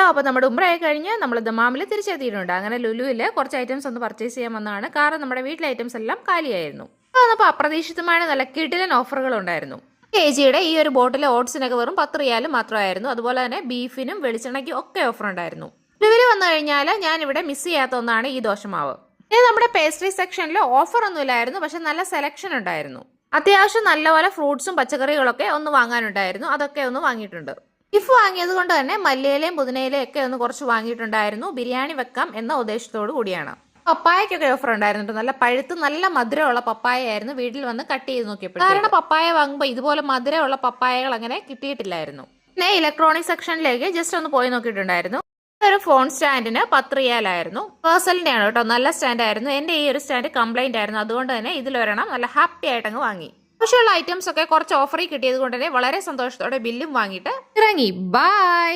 Hello, അപ്പോൾ നമ്മുടെ ഉംറയായി കഴിഞ്ഞ് നമ്മൾ ദമാമിൽ തിരിച്ചെത്തിയിട്ടുണ്ട്. അങ്ങനെ ലുലുവിൽ കുറച്ച് ഐറ്റംസ് ഒന്ന് പർച്ചേസ് ചെയ്യാൻ വന്നതാണ്. കാരണം നമ്മുടെ വീട്ടിലെ ഐറ്റംസ് എല്ലാം കാലിയായിരുന്നു. അപ്പോൾ അപ്രതീക്ഷിതമായ നല്ല കിടിലൻ ഓഫറുകൾ ഉണ്ടായിരുന്നു. KGയുടെ ഈ ഒരു ബോട്ടിലെ ഓട്സിനൊക്കെ വെറും 10 റിയാൽ മാത്രമായിരുന്നു. അതുപോലെ തന്നെ ബീഫിനും വെളിച്ചെണ്ണയ്ക്കും ഒക്കെ ഓഫർ ഉണ്ടായിരുന്നു. ലുലുവിൽ വന്നു കഴിഞ്ഞാൽ ഞാനിവിടെ മിസ് ചെയ്യാത്ത ഒന്നാണ് ഈ ദോശമാവ്. ഇത് നമ്മുടെ പേസ്ട്രി സെക്ഷനിൽ ഓഫർ ഒന്നുമില്ലായിരുന്നു, പക്ഷെ നല്ല സെലക്ഷൻ ഉണ്ടായിരുന്നു. അത്യാവശ്യം നല്ലപോലെ ഫ്രൂട്ട്സും പച്ചക്കറികളൊക്കെ ഒന്ന് വാങ്ങാനുണ്ടായിരുന്നു. അതൊക്കെ ഒന്ന് വാങ്ങിയിട്ടുണ്ട്. ബീഫ് വാങ്ങിയത് കൊണ്ട് തന്നെ മല്ലിയിലയും പുതിനയിലയും ഒക്കെ ഒന്ന് കുറച്ച് വാങ്ങിയിട്ടുണ്ടായിരുന്നു. ബിരിയാണി വെക്കാം എന്ന ഉദ്ദേശത്തോടു കൂടിയാണ്. പപ്പായക്കൊക്കെ ഓഫർ ഉണ്ടായിരുന്നു. നല്ല പഴുത്ത് നല്ല മധുരമുള്ള പപ്പായ ആയിരുന്നു. വീട്ടിൽ വന്ന് കട്ട് ചെയ്ത് നോക്കിയപ്പോൾ കാരണം പപ്പായ വാങ്ങുമ്പോൾ ഇതുപോലെ മധുരമുള്ള പപ്പായകൾ അങ്ങനെ കിട്ടിയിട്ടില്ലായിരുന്നു. പിന്നെ ഇലക്ട്രോണിക് സെക്ഷനിലേക്ക് ജസ്റ്റ് ഒന്ന് പോയി നോക്കിയിട്ടുണ്ടായിരുന്നു. ഒരു ഫോൺ സ്റ്റാൻഡിന് 10 റിയാലായിരുന്നു. പേഴ്സലിന്റെ ആണ് കേട്ടോ, നല്ല സ്റ്റാൻഡ് ആയിരുന്നു. എന്റെ ഈ ഒരു സ്റ്റാൻഡ് കംപ്ലൈന്റ് ആയിരുന്നു. അതുകൊണ്ട് തന്നെ ഇതിലൊരെണ്ണം നല്ല ഹാപ്പി ആയിട്ടങ്ങ് വാങ്ങി. ആവശ്യമുള്ള ഐറ്റംസ് ഒക്കെ കുറച്ച് ഓഫറിൽ കിട്ടിയത് കൊണ്ട് തന്നെ വളരെ സന്തോഷത്തോടെ ബില്ലും വാങ്ങിയിട്ട് ഇറങ്ങി. ബൈ.